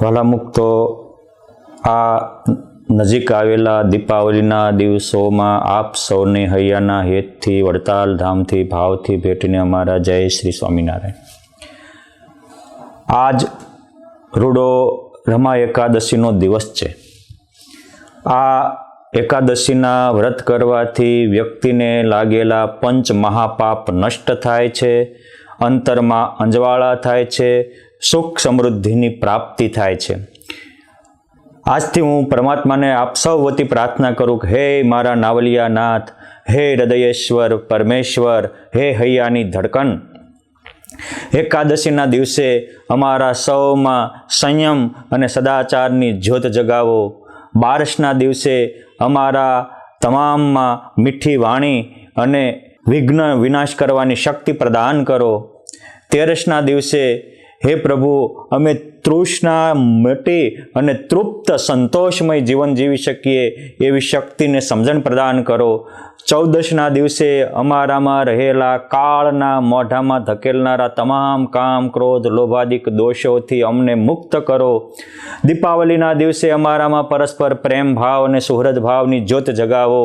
વાલા મુક્તો, આ નજીક આવેલા દીપાવલીના દિવસોમાં આપ સૌને હૈયાના હેતથી, વડતાલ ધામથી, ભાવથી ભેટીને અમારા જય શ્રી સ્વામિનારાયણ. આજ રૂડો રમા એકાદશીનો દિવસ છે. આ એકાદશીના વ્રત કરવાથી વ્યક્તિને લાગેલા પંચ મહાપાપ નષ્ટ થાય છે, અંતરમાં અંજવાળા થાય છે, સુખ સમૃદ્ધિની પ્રાપ્તિ થાય છે. આજથી હું પરમાત્માને આપ સૌ વતી પ્રાર્થના કરું કે હે મારા નાવલિયા નાથ, હે હૃદયેશ્વર પરમેશ્વર, હે હૈયાની ધડકન, એકાદશીના દિવસે અમારા સૌમાં સંયમ અને સદાચારની જ્યોત જગાવો. બારસના દિવસે અમારા તમામમાં મીઠી વાણી અને વિઘ્ન વિનાશ કરવાની શક્તિ પ્રદાન કરો. તેરસના દિવસે હે પ્રભુ, અમે તૃષ્ણા મટી અને તૃપ્ત સંતોષમય જીવન જીવી શકીએ એવી શક્તિને સમજણ પ્રદાન કરો. 14ના દિવસે અમારામાં રહેલા કાળના મોઢામાં ધકેલનારા તમામ કામ, ક્રોધ, લોભાદિક દોષોથી અમને મુક્ત કરો. દીપાવલીના દિવસે અમારામાં પરસ્પર પ્રેમ ભાવ અને સુહૃદ ભાવની જ્યોત જગાવો.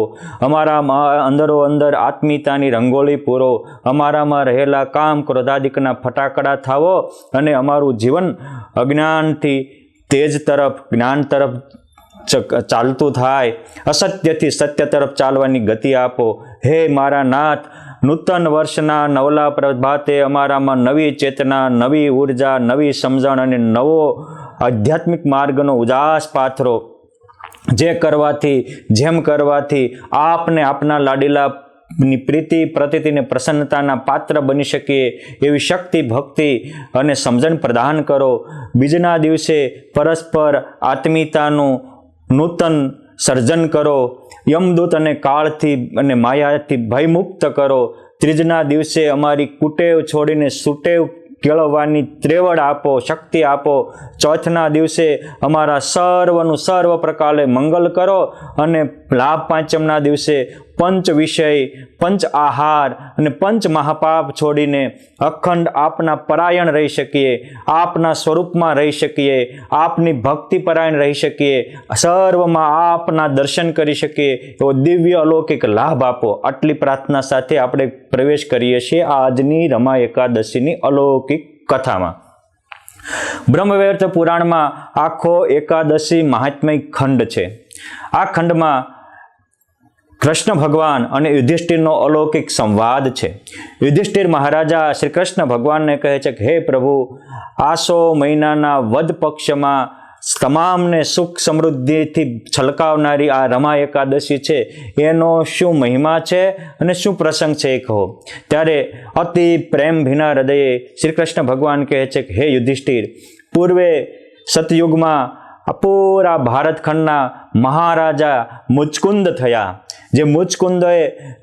અમારામાં અંદરો અંદર આત્મીયતાની રંગોળી પૂરો. અમારામાં રહેલા કામ, ક્રોધાદિકના ફટાકડા થાવો અને અમારું જીવન અજ્ઞાનથી તેજ તરફ, જ્ઞાન તરફ ચાલતું થાય. અસત્યથી સત્ય તરફ ચાલવાની ગતિ આપો. હે મારા નાથ, નૂતન વર્ષના નવલા પ્રભાતે અમારામાં નવી ચેતના, નવી ઉર્જા, નવી સમજણ અને નવો આધ્યાત્મિક માર્ગનો ઉજાસ પાથરો. જેમ કરવાથી આપને આપના લાડીલા ની પ્રીતિ પ્રતીતિને પ્રસન્નતાના પાત્ર બની શકીએ એવી શક્તિ, ભક્તિ અને સમજણ પ્રદાન કરો. બીજના દિવસે પરસ્પર આત્મીયતાનું નૂતન સર્જન કરો. યમદૂત અને કાળથી અને માયાથી ભયમુક્ત કરો. ત્રીજના દિવસે અમારી કુટેવ છોડીને સુટેવ કેળવવાની ત્રેવડ આપો, શક્તિ આપો. ચોથના દિવસે અમારા સર્વનું સર્વ પ્રકારે મંગલ કરો અને લાભ પાંચમના દિવસે પંચ વિષય, પંચ આહાર અને પંચ મહાપાપ છોડીને અખંડ આપના પરાયણ રહી શકીએ, આપના સ્વરૂપમાં રહી શકીએ, આપની ભક્તિ પરાયણ રહી શકીએ, સર્વમાં આપના દર્શન કરી શકીએ એવો દિવ્ય અલૌકિક લાભ આપો. આટલી પ્રાર્થના સાથે આપણે પ્રવેશ કરીએ છીએ આજની રમા એકાદશીની અલૌકિક કથામાં. બ્રહ્મવૈવર્ત પુરાણમાં આખો એકાદશી મહાત્મ્ય ખંડ છે. આ ખંડમાં કૃષ્ણ ભગવાન અને યુધિષ્ઠિરનો અલૌકિક સંવાદ છે. યુધિષ્ઠિર મહારાજા શ્રી કૃષ્ણ ભગવાનને કહે છે કે હે પ્રભુ, આસો મહિનાના વદ પક્ષમાં તમામને સુખ સમૃદ્ધિથી છલકાવનારી આ રમા એકાદશી છે, એનો શું મહિમા છે અને શું પ્રસંગ છે એ કહો. ત્યારે અતિ પ્રેમ ભીના હૃદયે શ્રી કૃષ્ણ ભગવાન કહે છે કે હે યુધિષ્ઠિર, પૂર્વે સતયુગમાં પૂરા ભારતખંડના મહારાજા મુચકુંદ થયા. જે મુચકુંદે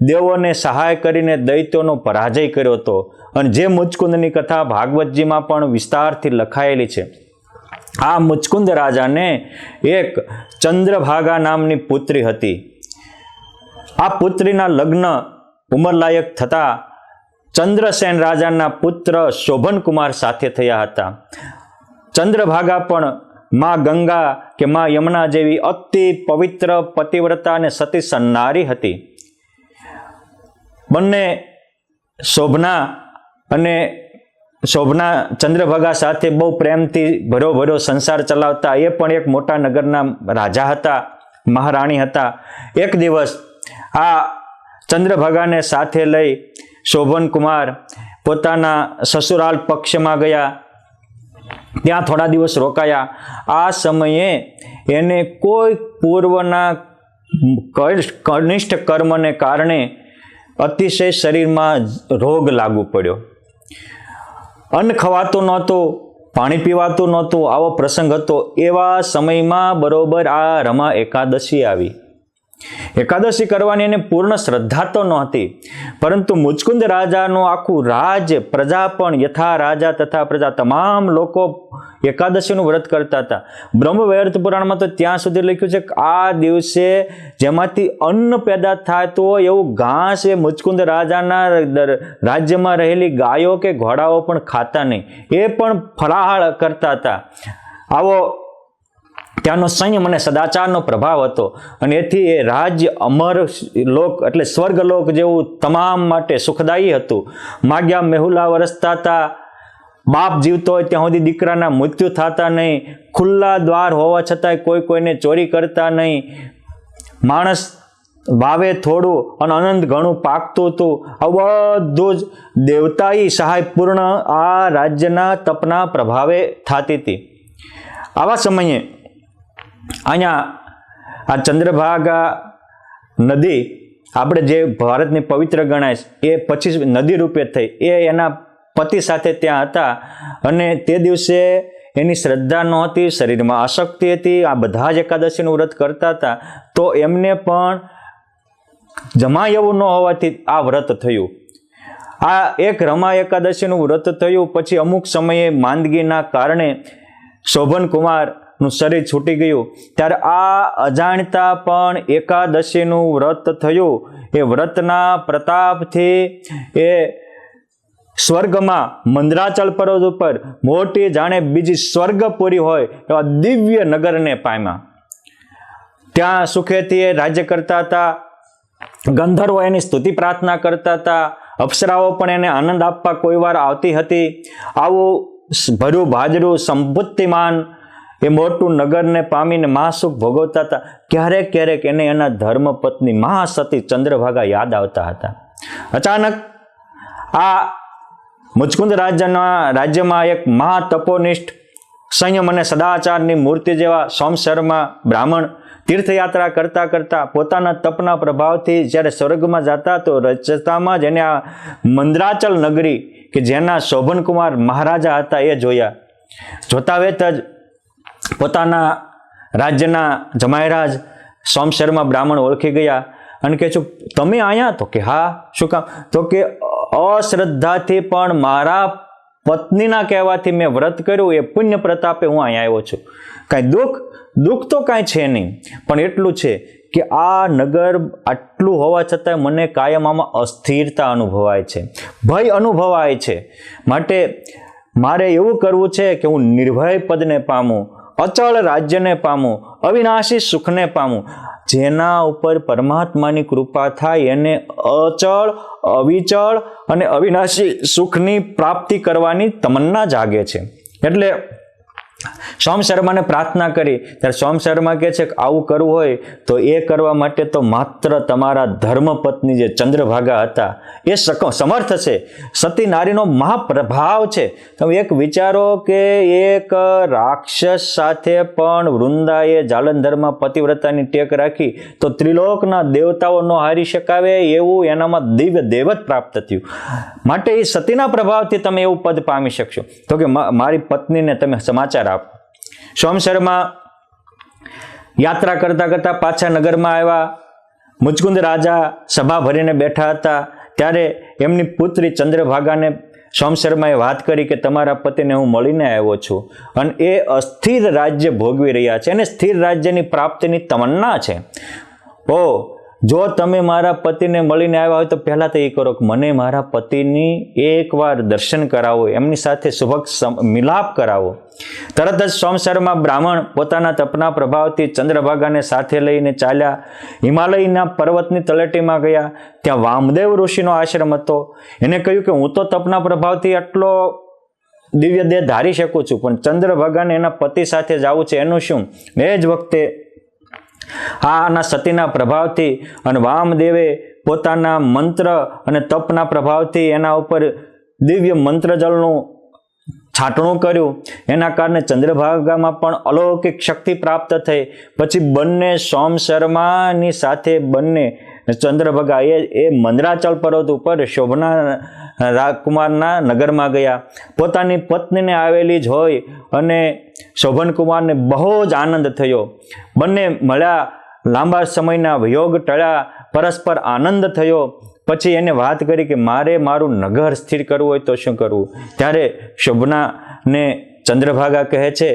દેવોને સહાય કરીને દૈત્યોનો પરાજય કર્યો હતો અને જે મુચકુંદની કથા ભાગવતજીમાં પણ વિસ્તારથી લખાયેલી છે. આ મુચકુંદ રાજાને એક ચંદ્રભાગા નામની પુત્રી હતી. આ પુત્રીના લગ્ન ઉંમરલાયક થતા ચંદ્રસેન રાજાના પુત્ર શોભનકુમાર સાથે થયા હતા. ચંદ્રભાગા પણ માં ગંગા કે માં યમુના જેવી અતિ પવિત્ર, પતિવ્રતા અને સતી સન્નારી હતી. બંને શોભના ચંદ્રભાગા સાથે બહુ પ્રેમથી ભર્યો સંસાર ચલાવતા. એ પણ એક મોટા નગરના રાજા હતા, મહારાણી હતા. એક દિવસ આ ચંદ્રભાગાને સાથે લઈ શોભનકુમાર પોતાના સસુરાલ પક્ષમાં ગયા. ત્યાં થોડા દિવસ રોકાયા. આ સમયે એને કોઈ પૂર્વના કનિષ્ઠ કર્મને કારણે અતિશય શરીરમાં રોગ લાગુ પડ્યો. અન્ન ખવાતું નહોતું, પાણી પીવાતું નહોતું. આવો પ્રસંગ હતો. એવા સમયમાં બરોબર આ રમા એકાદશી આવી. એકાદશી કરવાની એને પૂર્ણ શ્રદ્ધા તો નહોતી, પરંતુ મુચકુંદ રાજાનું આખું રાજ, પ્રજા પણ યથા રાજા તથા પ્રજા તમામ લોકો એકાદશીનું વ્રત કરતા હતા. બ્રહ્મવૈવર્ત પુરાણમાં તો ત્યાં સુધી લખ્યું છે કે આ દિવસે જેમાંથી અન્ન પેદા થતું હોય એવું ઘાસ એ મુચકુંદ રાજાના રાજ્યમાં રહેલી ગાયો કે ઘોડાઓ પણ ખાતા નહીં, એ પણ ફલાહાર કરતા હતા. આવો ત્યાંનો સંયમ અને સદાચારનો પ્રભાવ હતો અને એથી એ રાજ્ય અમર લોક એટલે સ્વર્ગલોક જેવું તમામ માટે સુખદાયી હતું. માગ્યા મેહુલા વરસતા હતા. બાપ જીવતો હોય ત્યાં સુધી દીકરાના મૃત્યુ થતા નહીં. ખુલ્લા દ્વાર હોવા છતાંય કોઈને ચોરી કરતા નહીં. માણસ વાવે થોડું અને અનંત ઘણું પાકતું હતું. આ બધું જ દેવતાઈ સહાયપૂર્ણ આ રાજ્યના તપના પ્રભાવે થતી હતી. આવા સમયે અહીંયા આ ચંદ્રભાગા નદી આપણે જે ભારતની પવિત્ર ગણાય એ પછી નદી રૂપે થઈ. એ એના પતિ સાથે ત્યાં હતા અને તે દિવસે એની શ્રદ્ધા નહોતી, શરીરમાં અશક્તિ હતી. આ બધા જ એકાદશીનું વ્રત કરતા હતા તો એમને પણ જમાય એવું ન હોવાથી આ વ્રત થયું. આ એક રમા એકાદશીનું વ્રત થયું. પછી અમુક સમયે માંદગીના કારણે શોભન કુમારનું શરીર છૂટી ગયું. ત્યારે આ અજાણતા પણ એકાદશીનું વ્રત થયું. એ વ્રતના પ્રતાપથી એ સ્વર્ગમાં મંદરાચલ પર્વત ઉપર મોટી જાણે બીજી સ્વર્ગપુરી હોય એવા દિવ્ય નગરને પામ્યા. ત્યાં સુખેથી એ રાજ્ય કરતા હતા. ગંધર્વો એની સ્તુતિ પ્રાર્થના કરતા હતા. અપ્સરાઓ પણ એને આનંદ આપવા કોઈ વાર આવતી હતી. આવું ભર્યું ભાજરું સંપત્તિમાન એ મોટું નગરને પામીને મહાસુખ ભોગવતા હતા. ક્યારેક ક્યારેક એને એના ધર્મપત્ની મહાસતી ચંદ્રભાગા યાદ આવતા હતા. અચાનક આ મુચકુંદ રાજ્યમાં એક મહાતપોનિષ્ઠ સંયમ અને સદાચારની મૂર્તિ જેવા સોમશર્મા બ્રાહ્મણ તીર્થયાત્રા કરતા કરતા પોતાના તપના પ્રભાવથી જ્યારે સ્વર્ગમાં જતા તો રચતામાં જ એને આ મંદરાચલ નગરી કે જેના શોભનકુમાર મહારાજા હતા એ જોયા. જોતા વેત જ પોતાના રાજ્યના જમાયરાજ સોમશર્મા બ્રાહ્મણ ઓળખી ગયા અને કહે છું તમે અહીંયા? તો કે હા. શું કામ? તો કે અશ્રદ્ધાથી પણ મારા પત્નીના કહેવાથી મેં વ્રત કર્યું એ પુણ્ય પ્રતાપે હું અહીંયા આવ્યો છું. કાંઈ દુઃખ તો કાંઈ છે નહીં, પણ એટલું છે કે આ નગર આટલું હોવા છતાં મને કાયમ આમાં અસ્થિરતા અનુભવાય છે, ભય અનુભવાય છે. માટે મારે એવું કરવું છે કે હું નિર્ભય પદને પામું, અચળ રાજ્યને પામું, અવિનાશી સુખને પામું. જેના ઉપર પરમાત્માની કૃપા થાય એને અચળ, અવિચળ અને અવિનાશી સુખની પ્રાપ્તિ કરવાની તમન્ના જાગે છે. એટલે સોમશર્માને પ્રાર્થના કરી ત્યારે સોમશર્મા કહે છે કે આવું કરવું હોય તો એ કરવા માટે તો માત્ર તમારા ધર્મપત્ની જે ચંદ્રભાગા હતા એ સમર્થ છે. સતી નારીનો મહાપ્રભાવ છે. તમે એક વિચારો કે એક રાક્ષસ સાથે પણ વૃંદાએ જાલંધરમાં પતિવ્રતાની ટેક રાખી તો ત્રિલોકના દેવતાઓ ન હારી શકાવે એવું એનામાં દિવ્ય દેવત પ્રાપ્ત થયું. માટે એ સતીના પ્રભાવથી તમે એવું પદ પામી શકશો. તો કે મારી પત્નીને તમે સમાચાર આપો. સોમશર્મા યાત્રા કરતા કરતા પાછા નગરમાં આવ્યા. મુચકુંદ રાજા સભા ભરીને બેઠા હતા. ત્યારે એમની પુત્રી ચંદ્રભાગાને સોમશર્માએ વાત કરી કે તમારા પતિને હું મળીને આવ્યો છું અને એ અસ્થિર રાજ્ય ભોગવી રહ્યા છે અને સ્થિર રાજ્યની પ્રાપ્તિની તમન્ના છે. જો તમે મારા પતિને મળીને આવ્યા હોય તો પહેલાં તો એ કરો કે મને મારા પતિની એકવાર દર્શન કરાવો, એમની સાથે સુભગ મિલાપ કરાવો. તરત જ સોમશર્મા બ્રાહ્મણ પોતાના તપના પ્રભાવથી ચંદ્રભાગાને સાથે લઈને ચાલ્યા. હિમાલયના પર્વતની તળેટીમાં ગયા. ત્યાં વામદેવ ઋષિનો આશ્રમ હતો. એને કહ્યું કે હું તો તપના પ્રભાવથી આટલો દિવ્ય દેહ ધારી શકું છું, પણ ચંદ્રભાગાને એના પતિ સાથે જવું છે, એનું શું? એ જ વખતે આના સતીના પ્રભાવથી અને વામદેવે પોતાના મંત્ર અને તપના પ્રભાવથી એના ઉપર દિવ્ય મંત્ર જળનું છાંટણું કર્યું. એના કારણે ચંદ્રભાગામાં પણ અલૌકિક શક્તિ પ્રાપ્ત થઈ. પછી બંને સોમશર્માની સાથે બંને ચંદ્રભાગા એ મંદરાચલ પર્વત ઉપર શોભના રાજકુમારના નગરમાં ગયા. પોતાની પત્નીને આવેલી જ હોય અને શોભનકુમારને બહુ જ આનંદ થયો. બંને મળ્યા, લાંબા સમયના વિયોગ ટળ્યા, પરસ્પર આનંદ થયો. પછી એને વાત કરી કે મારે મારું નગર સ્થિર કરવું હોય તો શું કરવું? ત્યારે શોભનાને ચંદ્રભાગા કહે છે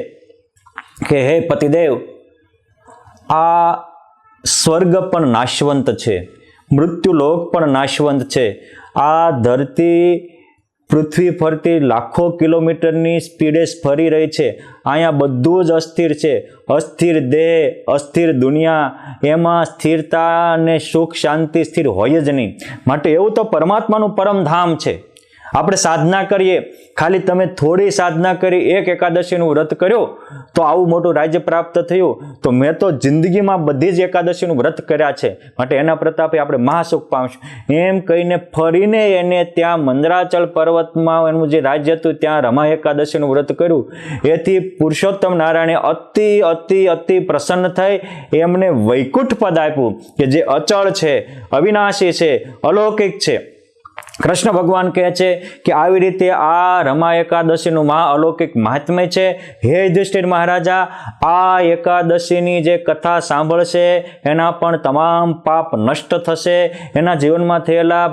કે હે પતિદેવ, આ સ્વર્ગ પણ નાશવંત છે, મૃત્યુલોક પણ નાશવંત છે. આ ધરતી પૃથ્વી ફરતી લાખો કિલોમીટરની સ્પીડે ફરી રહી છે. અહીંયા બધું જ અસ્થિર છે. અસ્થિર દેહ, અસ્થિર દુનિયા, એમાં સ્થિરતા અને સુખ શાંતિ સ્થિર હોય જ નહીં. માટે એવું તો પરમાત્માનું પરમધામ છે. આપણે સાધના કરીએ, ખાલી તમે થોડી સાધના કરી, એક એકાદશીનું વ્રત કર્યો તો આવું મોટું રાજ્ય પ્રાપ્ત થયું. તો મેં તો જિંદગીમાં બધી જ એકાદશીનું વ્રત કર્યા છે, માટે એના પ્રતાપે આપણે મહાસુખ પામશું. એમ કહીને ફરીને એને ત્યાં મંદરાચલ પર્વતમાં એનું જે રાજ્ય હતું ત્યાં રમા એકાદશીનું વ્રત કર્યું. એથી પુરુષોત્તમ નારાયણે અતિ અતિ અતિ પ્રસન્ન થઈ એમને વૈકુંઠ પદ આપ્યું કે જે અચળ છે, અવિનાશી છે, અલૌકિક છે. કૃષ્ણ ભગવાન કહે છે કે આવી રીતે આ રમા એકાદશીનું મહા અલૌકિક મહાત્મ્ય છે. હે યુધિષ્ઠિર મહારાજા, આ એકાદશીની જે કથા સાંભળશે એના પણ તમામ પાપ નષ્ટ થશે. એના જીવનમાં થયેલા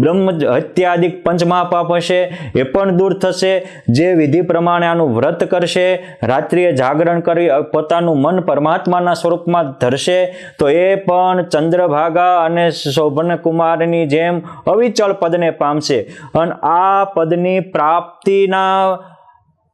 બ્રહ્મ હત્યાદિક પંચમહાપાપ હશે એ પણ દૂર થશે. જે વિધિ પ્રમાણે આનું વ્રત કરશે, રાત્રિએ જાગરણ કરી પોતાનું મન પરમાત્માના સ્વરૂપમાં ધરશે તો એ પણ ચંદ્રભાગા અને શોભનકુમારની જેમ અવિચળ પદને પામશે. અને આ પદની પ્રાપ્તિના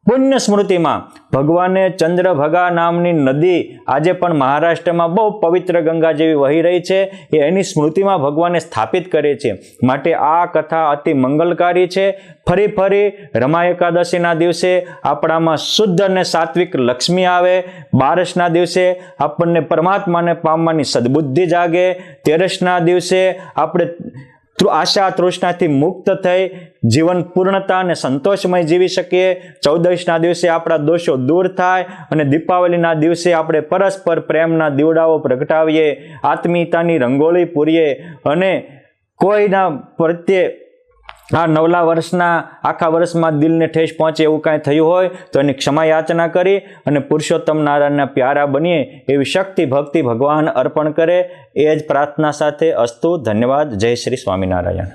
પુણ્ય સ્મૃતિમાં ભગવાને ચંદ્રભાગા નામની નદી આજે પણ મહારાષ્ટ્રમાં બહુ પવિત્ર ગંગા જેવી વહી રહી છે, એની સ્મૃતિમાં ભગવાને સ્થાપિત કરે છે. માટે આ કથા અતિ મંગલકારી છે. ફરી રમા એકાદશીના દિવસે આપણામાં શુદ્ધ અને સાત્વિક લક્ષ્મી આવે. બારસના દિવસે આપણને પરમાત્માને પામવાની સદબુદ્ધિ જાગે. તેરસના દિવસે આપણે આશા તૃષ્ણાથી મુક્ત થઈ જીવન પૂર્ણતા અને સંતોષમય જીવી શકીએ. 14ના દિવસે આપણા દોષો દૂર થાય અને દીપાવલીના દિવસે આપણે પરસ્પર પ્રેમના દીવડાઓ પ્રગટાવીએ, આત્મીયતાની રંગોળી પૂરીએ અને કોઈના પ્રત્યે આ નવલા વર્ષના આખા વર્ષમાં દિલને ઠેસ પહોંચે એવું કાંઈ થયું હોય તો એની ક્ષમા યાચના કરી અને પુરુષોત્તમ નારાયણના પ્યારા બનીએ એવી શક્તિ ભક્તિ ભગવાન અર્પણ કરે. એ જ પ્રાર્થના સાથે અસ્તુ. ધન્યવાદ. જય શ્રી સ્વામિનારાયણ.